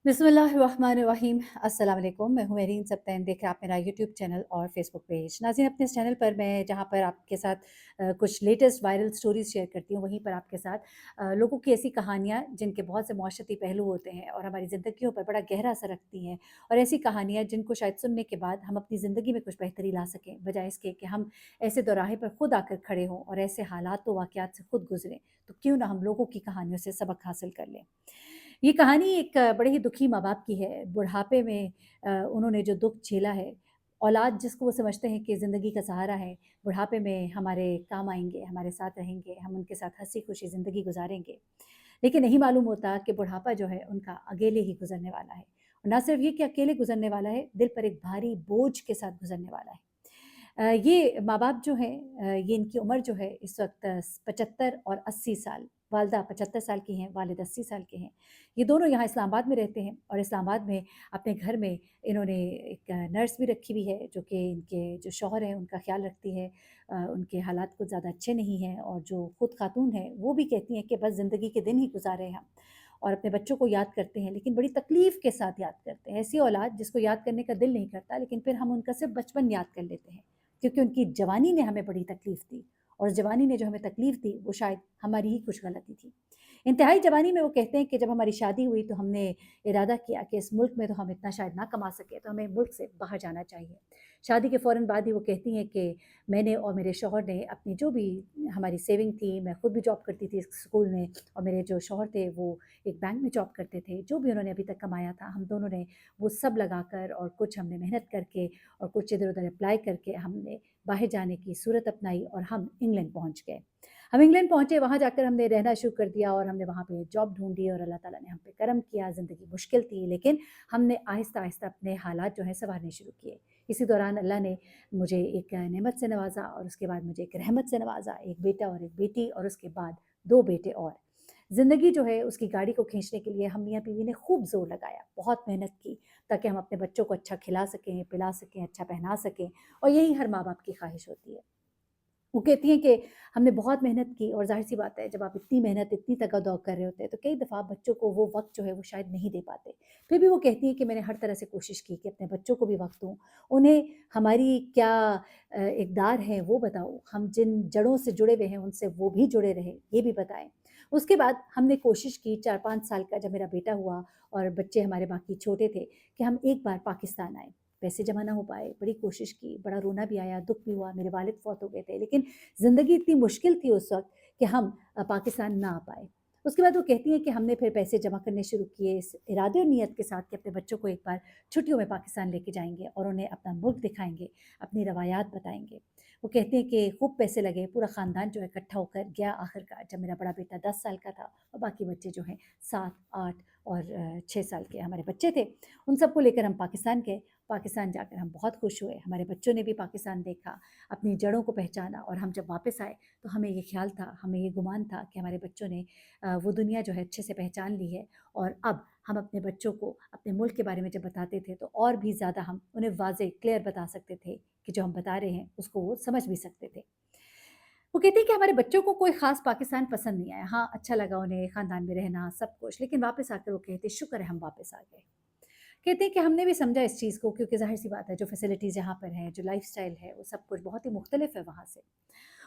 बिस्मिल्लाहिर्रहमानिर्रहीम। अस्सलाम वालेकुम। मैं हूँ मेरीन सब्तैन। देख रहे हैं आप मेरा यूट्यूब चैनल और फेसबुक पेज। नाज़रीन, अपने इस चैनल पर मैं जहाँ पर आपके साथ कुछ लेटेस्ट वायरल स्टोरीज़ शेयर करती हूँ, वहीं पर आपके साथ लोगों की ऐसी कहानियाँ जिनके बहुत से मुआशरती पहलू होते हैं और हमारी ज़िंदगियों पर बड़ा गहरा असर रखती हैं, और ऐसी कहानियाँ जिनको शायद सुनने के बाद हम अपनी ज़िंदगी में कुछ बेहतरी ला सकें, बजाय इसके कि हम ऐसे दोराहे पर खुद आकर खड़े हों और ऐसे हालात व वाक़यात से खुद गुज़रें। तो क्यों ना हम लोगों की कहानियों से सबक हासिल कर लें। ये कहानी एक बड़े ही दुखी माँ-बाप की है। बुढ़ापे में उन्होंने जो दुःख झेला है, औलाद जिसको वो समझते हैं कि ज़िंदगी का सहारा है, बुढ़ापे में हमारे काम आएँगे, हमारे साथ रहेंगे, हम उनके साथ हँसी-खुशी ज़िंदगी गुज़ारेंगे। लेकिन नहीं मालूम होता कि बुढ़ापा जो है उनका अकेले ही गुज़रने वाला है। और ना सिर्फ़ ये कि अकेले गुज़रने वाला है, दिल पर एक भारी बोझ के साथ गुज़रने वाला है। ये माँ-बाप जो हैं, ये इनकी उम्र जो है इस वक़्त 75 और 80 साल। वालिदा 75 साल की हैं, वालिद 80 साल के हैं। ये दोनों यहाँ इस्लामाबाद में रहते हैं और इस्लामाबाद में अपने घर में इन्होंने एक नर्स भी रखी हुई है, जो कि इनके जो शौहर हैं उनका ख़्याल रखती है। उनके हालात कुछ ज़्यादा अच्छे नहीं हैं, और जो खुद खातून हैं वो भी कहती हैं कि बस ज़िंदगी के दिन ही गुज़ारे हैं हम, और अपने बच्चों को याद करते हैं, लेकिन बड़ी तकलीफ़ के साथ याद करते हैं। ऐसी औलाद जिसको याद करने का दिल नहीं करता, लेकिन फिर हम उनका सिर्फ़ बचपन याद कर लेते हैं। क्योंकि उनकी जवानी ने हमें बड़ी तकलीफ़ दी, और जवानी ने जो हमें तकलीफ़ दी वो शायद हमारी ही कुछ गलती थी। इंतहाई जवानी में वो कहते हैं कि जब हमारी शादी हुई तो हमने इरादा किया कि इस मुल्क में तो हम इतना शायद ना कमा सके, तो हमें मुल्क से बाहर जाना चाहिए। शादी के फ़ौरन बाद ही वो कहती हैं कि मैंने और मेरे शौहर ने अपनी जो भी हमारी सेविंग थी, मैं खुद भी जॉब करती थी स्कूल में, और मेरे जो शौहर थे वो एक बैंक में जॉब करते थे, जो भी उन्होंने अभी तक कमाया था हम दोनों ने वो सब लगाकर, और कुछ हमने मेहनत करके और कुछ इधर-उधर अप्लाई करके हमने बाहर जाने की सूरत अपनाई, और हम इंग्लैंड पहुँच गए। हम इंग्लैंड पहुँचे, वहाँ जाकर हमने रहना शुरू कर दिया, और हमने वहाँ पे जॉब ढूँढी, और अल्लाह ताला ने हम पे करम किया। ज़िंदगी मुश्किल थी, लेकिन हमने आहिस्ता-आहिस्ता अपने हालात जो हैं सँवारने शुरू किए। इसी दौरान अल्लाह ने मुझे एक नेमत से नवाज़ा, और उसके बाद मुझे एक रहमत से नवाज़ा, एक बेटा और एक बेटी, और उसके बाद 2 बेटे और। ज़िंदगी जो है उसकी गाड़ी को खींचने के लिए हम मियाँ-बीवी ने खूब ज़ोर लगाया, बहुत मेहनत की, ताकि हम अपने बच्चों को अच्छा खिला सकें, पिला सकें, अच्छा पहना सकें, और यही हर माँ-बाप की ख़्वाहिश होती है। वो कहती हैं कि हमने बहुत मेहनत की, और ज़ाहिर-सी बात है जब आप इतनी मेहनत, इतनी तगड़-दौड़ कर रहे होते हैं, तो कई दफ़ा बच्चों को वो वक़्त जो है वो शायद नहीं दे पाते। फिर भी वो कहती हैं कि मैंने हर तरह से कोशिश की कि अपने बच्चों को भी वक़्त दूँ, उन्हें हमारी क्या इक़दार है वो बताऊँ, हम जिन जड़ों से जुड़े हुए हैं उनसे वो भी जुड़े रहें, ये भी बताएँ। उसके बाद हमने कोशिश की, 4-5 साल का जब मेरा बेटा हुआ और बच्चे हमारे बाकी छोटे थे, कि हम एक बार पाकिस्तान आएँ। पैसे जमा ना हो पाए, बड़ी कोशिश की, बड़ा रोना भी आया, दुःख भी हुआ, मेरे वालिद फ़ौत हो गए थे, लेकिन ज़िंदगी इतनी मुश्किल थी उस वक़्त कि हम पाकिस्तान ना आ पाए। उसके बाद वो कहती हैं कि हमने फिर पैसे जमा करने शुरू किए, इस इरादे और नियत के साथ कि अपने बच्चों को एक बार छुट्टियों में पाकिस्तान लेके जाएँगे और उन्हें अपना मुल्क दिखाएँगे, अपनी रवायात बताएँगे। वो कहती हैं कि खूब पैसे लगे, पूरा ख़ानदान जो है इकट्ठा होकर गया आखिरकार, जब मेरा बड़ा बेटा 10 साल का था और बाकी बच्चे जो हैं 7, 8 और 6 साल के हमारे बच्चे थे। उन सबको लेकर हम पाकिस्तान गए। पाकिस्तान जाकर हम बहुत खुश हुए, हमारे बच्चों ने भी पाकिस्तान देखा, अपनी जड़ों को पहचाना, और हम जब वापस आए तो हमें ये ख़्याल था, हमें ये गुमान था कि हमारे बच्चों ने वो दुनिया जो है अच्छे से पहचान ली है, और अब हम अपने बच्चों को अपने मुल्क के बारे में जब बताते थे तो और भी ज़्यादा हम उन्हें वाज़ेह क्लियर बता सकते थे कि जो हम बता रहे हैं उसको वो समझ भी सकते थे। वो कहते हैं कि हमारे बच्चों को कोई ख़ास पाकिस्तान पसंद नहीं आया। हाँ, अच्छा लगा उन्हें ख़ानदान में रहना, सब कुछ, लेकिन वापस आकर वो कहते शुक्र है हम वापस आ गए। कहते हैं कि हमने भी समझा इस चीज़ को, क्योंकि ज़ाहिर-सी बात है जो फ़ैसिलिटीज़ यहाँ पर हैं, जो लाइफ़स्टाइल है, वो सब कुछ बहुत ही मुख्तलिफ़ है वहाँ से।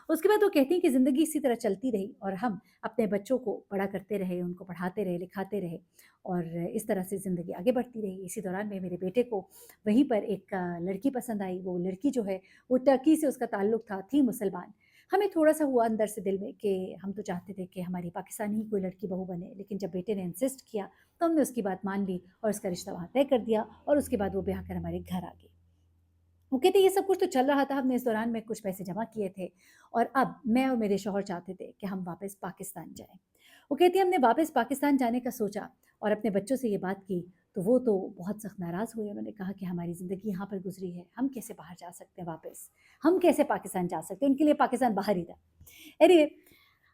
उसके बाद वो कहती हैं कि ज़िंदगी इसी तरह चलती रही, और हम अपने बच्चों को बड़ा करते रहे, उनको पढ़ाते रहे, लिखाते रहे, और इस तरह से ज़िंदगी आगे बढ़ती रही। इसी दौरान में मेरे बेटे को वहीं पर एक लड़की पसंद आई। वो लड़की जो है वो टर्की से उसका ताल्लुक था, थी मुसलमान। हमें थोड़ा-सा हुआ अंदर से दिल में कि हम तो चाहते थे कि हमारी पाकिस्तानी ही कोई लड़की बहू बने, लेकिन जब बेटे ने इंसिस्ट किया तो हमने उसकी बात मान ली और उसका रिश्ता वहाँ तय कर दिया, और उसके बाद वो ब्याह कर हमारे घर आ गई। वो कहते ये सब कुछ तो चल रहा था, हमने इस दौरान में कुछ पैसे जमा किए थे, और अब मैं और मेरे शौहर चाहते थे कि हम वापस पाकिस्तान जाएँ। वो कहती है हमने वापस पाकिस्तान जाने का सोचा और अपने बच्चों से ये बात की, तो वो तो बहुत सख्त नाराज़ हुए। उन्होंने कहा कि हमारी ज़िंदगी यहाँ पर गुज़री है, हम कैसे बाहर जा सकते हैं वापस? हम कैसे पाकिस्तान जा सकते हैं? उनके लिए पाकिस्तान बाहर ही था। एनीवे,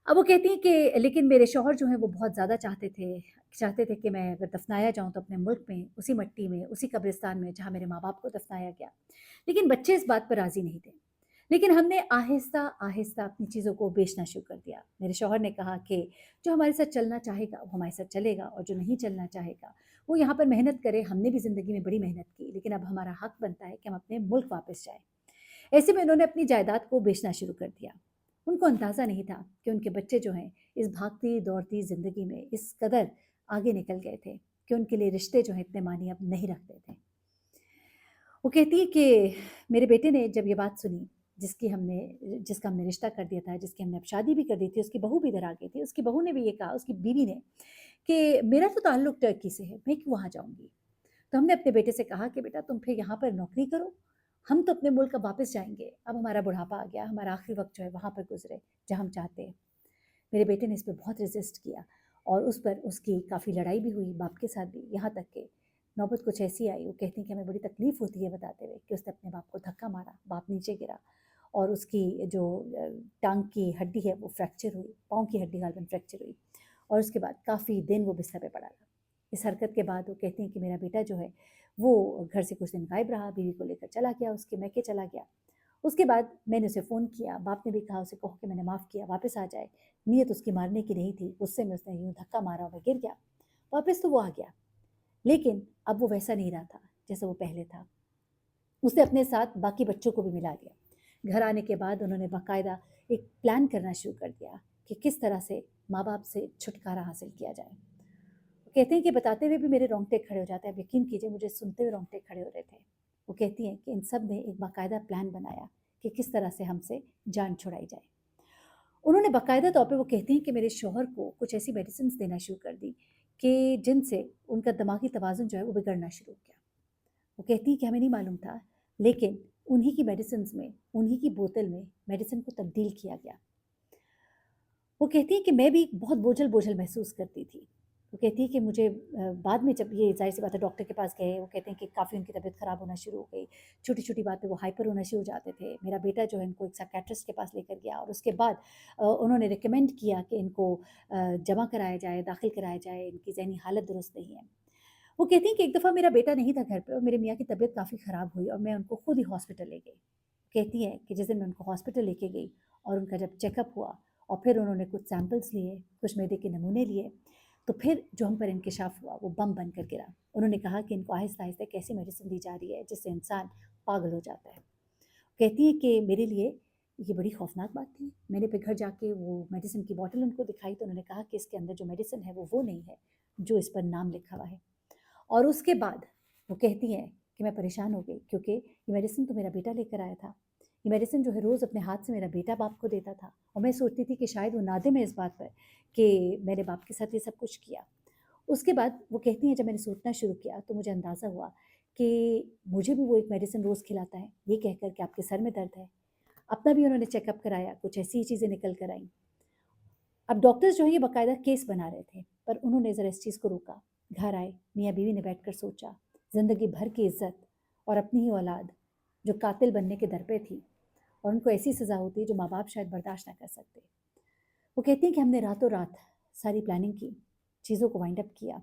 अब वो कहती हैं कि लेकिन मेरे शौहर जो हैं वो बहुत ज़्यादा चाहते थे कि मैं अगर दफ़नाया जाऊँ तो अपने मुल्क में, उसी मिट्टी में, उसी कब्रिस्तान में जहाँ मेरे माँ-बाप को दफ़नाया गया। लेकिन बच्चे इस बात पर राज़ी नहीं थे। लेकिन हमने आहिस्ता-आहिस्ता अपनी चीज़ों को बेचना शुरू कर दिया। मेरे शौहर ने कहा कि जो हमारे साथ चलना चाहेगा, वो हमारे साथ चलेगा और जो नहीं चलना चाहेगा, वो यहाँ पर मेहनत करे। हमने भी ज़िंदगी में बड़ी मेहनत की, लेकिन अब हमारा हक बनता है कि हम अपने मुल्क वापस जाएँ। ऐसे में उन्होंने अपनी जायदाद को बेचना शुरू कर दिया। उनको अंदाज़ा नहीं था कि उनके बच्चे जो हैं, इस भागती-दौड़ती ज़िंदगी में इस कदर आगे निकल गए थे कि उनके लिए रिश्ते जो हैं इतने मायने अब नहीं रखते थे। वो कहती है कि मेरे बेटे ने जब ये बात सुनी, जिसका हमने रिश्ता कर दिया था, जिसकी हमने अब शादी भी कर दी थी, उसकी बहू भी इधर आ गई थी। उसकी बहू ने भी ये कहा, उसकी बीवी ने, कि मेरा तो ताल्लुक टर्की से है, मैं क्यों वहाँ जाऊँगी? तो हमने अपने बेटे से कहा कि बेटा तुम फिर यहाँ पर नौकरी करो, हम तो अपने मुल्क अब वापस जाएँगे। अब हमारा बुढ़ापा आ गया, हमारा आखिरी वक़्त जो है वहाँ पर गुज़रे, जहाँ हम चाहते हैं। मेरे बेटे ने इस पे बहुत रेज़िस्ट किया और उस पर उसकी काफ़ी लड़ाई भी हुई बाप के साथ भी, यहाँ तक कि नौबत कुछ ऐसी आई, वो कहती हैं कि हमें बड़ी तकलीफ़ होती है बताते हुए कि उसने अपने बाप को धक्का मारा, बाप नीचे गिरा और उसकी जो टाँग की हड्डी है वो फ्रैक्चर हुई, पाँव की हड्डी गालबन फ्रैक्चर हुई और उसके बाद काफ़ी दिन वो बिस्तर पे पड़ा रहा। इस हरकत के बाद वो कहती हैं कि मेरा बेटा जो है वो घर से कुछ दिन गायब रहा, बीवी को लेकर चला गया, उसके मैके चला गया। उसके बाद मैंने उसे फ़ोन किया, बाप ने भी कहा उसे कहो कि मैंने माफ़ किया, वापस आ जाए। नीयत उसकी मारने की नहीं थी, गुस्से में उसने यूँ धक्का मारा और वो गिर गया। वापस तो वो आ गया, लेकिन अब वो वैसा नहीं रहा था, जैसा वो पहले था। उसने अपने साथ बाकी बच्चों को भी मिला लिया। घर आने के बाद उन्होंने बाकायदा एक प्लान करना शुरू कर दिया कि किस तरह से माँ-बाप से छुटकारा हासिल किया जाए। वो कहते हैं कि बताते हुए भी मेरे रोंगटे खड़े हो जाते हैं। आप यकीन कीजिए मुझे सुनते हुए रोंगटे खड़े हो रहे थे। वो कहती हैं कि इन सब ने एक बाकायदा प्लान बनाया कि किस तरह से हमसे जान छुड़ाई जाए। उन्होंने बाकायदा तौर पे वो कहती हैं कि मेरे शौहर को कुछ ऐसी मेडिसिन्स देना शुरू कर दी कि जिनसे उनका दिमागी तवाज़ुन जो है वो बिगड़ना शुरू हो गया। वो कहती हैं कि हमें नहीं मालूम था, लेकिन उन्हीं की मेडिसिन्स में, उन्हीं की बोतल में मेडिसिन को तब्दील किया गया। वो कहती है कि मैं भी बहुत बोझल-बोझल महसूस करती थी। वो कहती है कि मुझे बाद में जब ये ज़ाहिर-सी बात है डॉक्टर के पास गए, वो कहते हैं कि काफ़ी उनकी तबीयत ख़राब होना शुरू हो गई। छोटी-छोटी बात पे वो हाइपर होना शुरू हो जाते थे। मेरा बेटा जो है इनको एक साइकियाट्रिस्ट के पास लेकर गया और उसके बाद उन्होंने रिकमेंड किया कि इनको जमा कराया जाए, दाखिल कराया जाए, इनकी ज़हनी हालत दुरुस्त नहीं है। वो कहती हैं कि एक दफ़ा मेरा बेटा नहीं था घर पे और मेरे मियाँ की तबीयत काफ़ी ख़राब हुई और मैं उनको खुद ही हॉस्पिटल ले गई। कहती हैं कि जिस दिन मैं उनको हॉस्पिटल लेके गई और उनका जब चेकअप हुआ और फिर उन्होंने कुछ सैंपल्स लिए, कुछ मैदे के नमूने लिए, तो फिर जो हम पर इंकशाफ हुआ वो बम बनकर गिरा। उन्होंने कहा कि इनको आहिस्ता-आहिस्ता कैसी मेडिसिन दी जा रही है जिससे इंसान पागल हो जाता है। कहती हैं कि मेरे लिए ये बड़ी खौफ़नाक बात थी। मैंने फिर घर जाके वो मेडिसिन की बॉटल उनको दिखाई तो उन्होंने कहा कि इसके अंदर जो मेडिसिन है वो नहीं है, जो इस पर नाम लिखा हुआ है। और उसके बाद वो कहती हैं कि मैं परेशान हो गई क्योंकि ये मेडिसिन तो मेरा बेटा लेकर आया था। ये मेडिसिन जो है रोज़ अपने हाथ से मेरा बेटा बाप को देता था और मैं सोचती थी कि शायद वो नादिम है इस बात पर कि मैंने बाप के साथ ये सब कुछ किया। उसके बाद वो कहती हैं जब मैंने सोचना शुरू किया तो मुझे अंदाज़ा हुआ कि मुझे भी वो एक मेडिसिन रोज़ खिलाता है, ये कहकर कि आपके सर में दर्द है। अपना भी उन्होंने चेकअप कराया, कुछ ऐसी ही चीज़ें निकल कर आईं। अब डॉक्टर्स जो है ये बाकायदा केस बना रहे थे, पर उन्होंने ज़रा इस चीज़ को रोका। घर आए, मियाँ-बीवी ने बैठकर सोचा, ज़िंदगी भर की इज़्ज़त और अपनी ही औलाद जो कातिल बनने के दर पे थी और उनको ऐसी सज़ा होती जो माँ-बाप शायद बर्दाश्त ना कर सकते। वो कहती हैं कि हमने रातों-रात सारी प्लानिंग की, चीज़ों को वाइंड अप किया।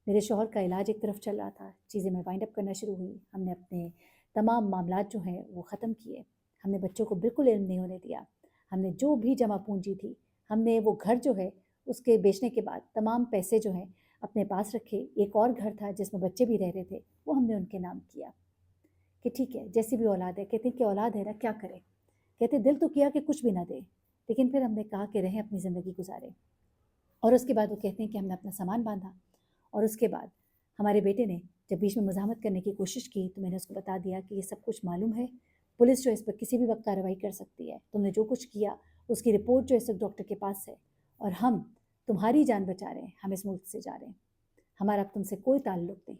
मेरे शौहर का इलाज एक तरफ चल रहा था, चीज़ें मैं वाइंड अप करना शुरू हुई। हमने अपने तमाम मामलात जो हैं वो ख़त्म किए। हमने बच्चों को बिल्कुल इल्म नहीं होने दिया। हमने जो भी जमा पूँजी थी, हमने वो घर जो है उसके बेचने के बाद तमाम पैसे जो हैं अपने पास रखे। एक और घर था जिसमें बच्चे भी रह रहे थे, वो हमने उनके नाम किया कि ठीक है, जैसी भी औलाद है। कहते हैं कि औलाद है ना, क्या करे? कहते दिल तो किया कि कुछ भी ना दे, लेकिन फिर हमने कहा कि रहें अपनी ज़िंदगी गुज़ारें। और उसके बाद वो कहते हैं कि हमने अपना सामान बाँधा और उसके बाद हमारे बेटे ने जब बीच में मज़ाहमत करने की कोशिश की तो मैंने उसको बता दिया कि ये सब कुछ मालूम है, पुलिस जो है इस पर किसी भी वक़्त कार्रवाई कर सकती है। तुमने जो कुछ किया उसकी रिपोर्ट जो है इस वक़्त डॉक्टर के पास है और हम तुम्हारी जान बचा रहे हैं, हम इस मुल्क से जा रहे हैं। हमारा अब तुमसे कोई ताल्लुक नहीं।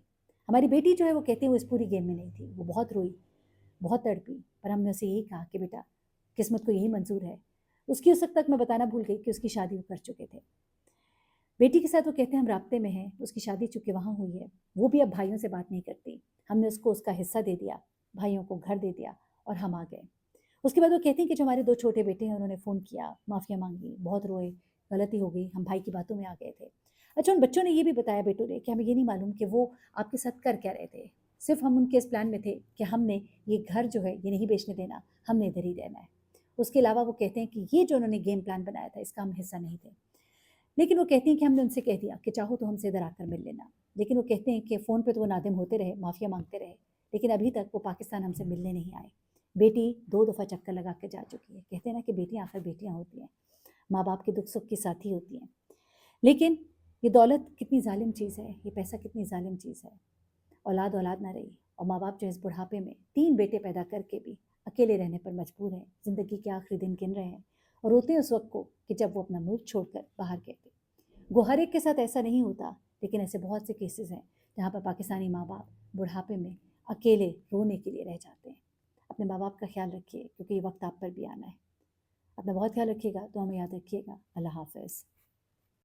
हमारी बेटी जो है वो कहती है वो इस पूरी गेम में नहीं थी, वो बहुत रोई, बहुत तड़पी, पर हमने उसे यही कहा कि बेटा किस्मत को यही मंज़ूर है। उसकी उस वक़्त तक मैं बताना भूल गई कि उसकी शादी वो कर चुके थे। बेटी के साथ वो कहते हैं हम राब्ते में हैं, उसकी शादी चूँकि वहाँ हुई है, वो भी अब भाइयों से बात नहीं करती। हमने उसको उसका हिस्सा दे दिया, भाइयों को घर दे दिया और हम आ गए। उसके बाद वो कहती हैं कि जो हमारे 2 छोटे बेटे हैं उन्होंने फ़ोन किया, माफ़िया माँगी, बहुत रोए, गलती हो गई, हम भाई की बातों में आ गए थे। अच्छा उन बच्चों ने ये भी बताया बेटों ने कि हमें ये नहीं मालूम कि वो आपके साथ कर क्या रहे थे। सिर्फ हम उनके इस प्लान में थे कि हमने ये घर जो है ये नहीं बेचने देना, हमने इधर ही रहना है। उसके अलावा वो कहते हैं कि ये जो उन्होंने गेम प्लान बनाया था इसका हम हिस्सा नहीं थे। लेकिन वो कहती हैं कि हमने उनसे कह दिया कि चाहो तो हमसे इधर आकर मिल लेना। लेकिन वो कहते हैं कि फ़ोन पे तो वो नादिम होते रहे, माफ़िया माँगते रहे, लेकिन अभी तक वो पाकिस्तान हमसे मिलने नहीं आए। बेटी 2 दफ़ा चक्कर लगा के जा चुकी है। कहते हैं ना कि बेटियाँ आखिर बेटियाँ होती हैं, माँ-बाप के दुख-सुख की साथी होती हैं। लेकिन ये दौलत कितनी ज़ालिम चीज़ है, ये पैसा कितनी ज़ालिम चीज़ है। औलाद औलाद ना रही और माँ-बाप जो इस बुढ़ापे में 3 बेटे पैदा करके भी अकेले रहने पर मजबूर हैं, ज़िंदगी के आखिरी दिन गिन रहे हैं और रोते हैं उस वक़्त को कि जब वो अपना मुल्क छोड़कर बाहर गए थे। गो हर एक के साथ ऐसा नहीं होता, लेकिन ऐसे बहुत से केसेस हैं जहाँ पर पाकिस्तानी माँ-बाप बुढ़ापे में अकेले रोने के लिए रह जाते हैं। अपने माँ-बाप का ख्याल रखिए क्योंकि ये वक़्त आप पर भी आना है। अपना बहुत ख्याल रखिएगा, दुआ में याद रखिएगा। अल्लाह हाफ़िज़।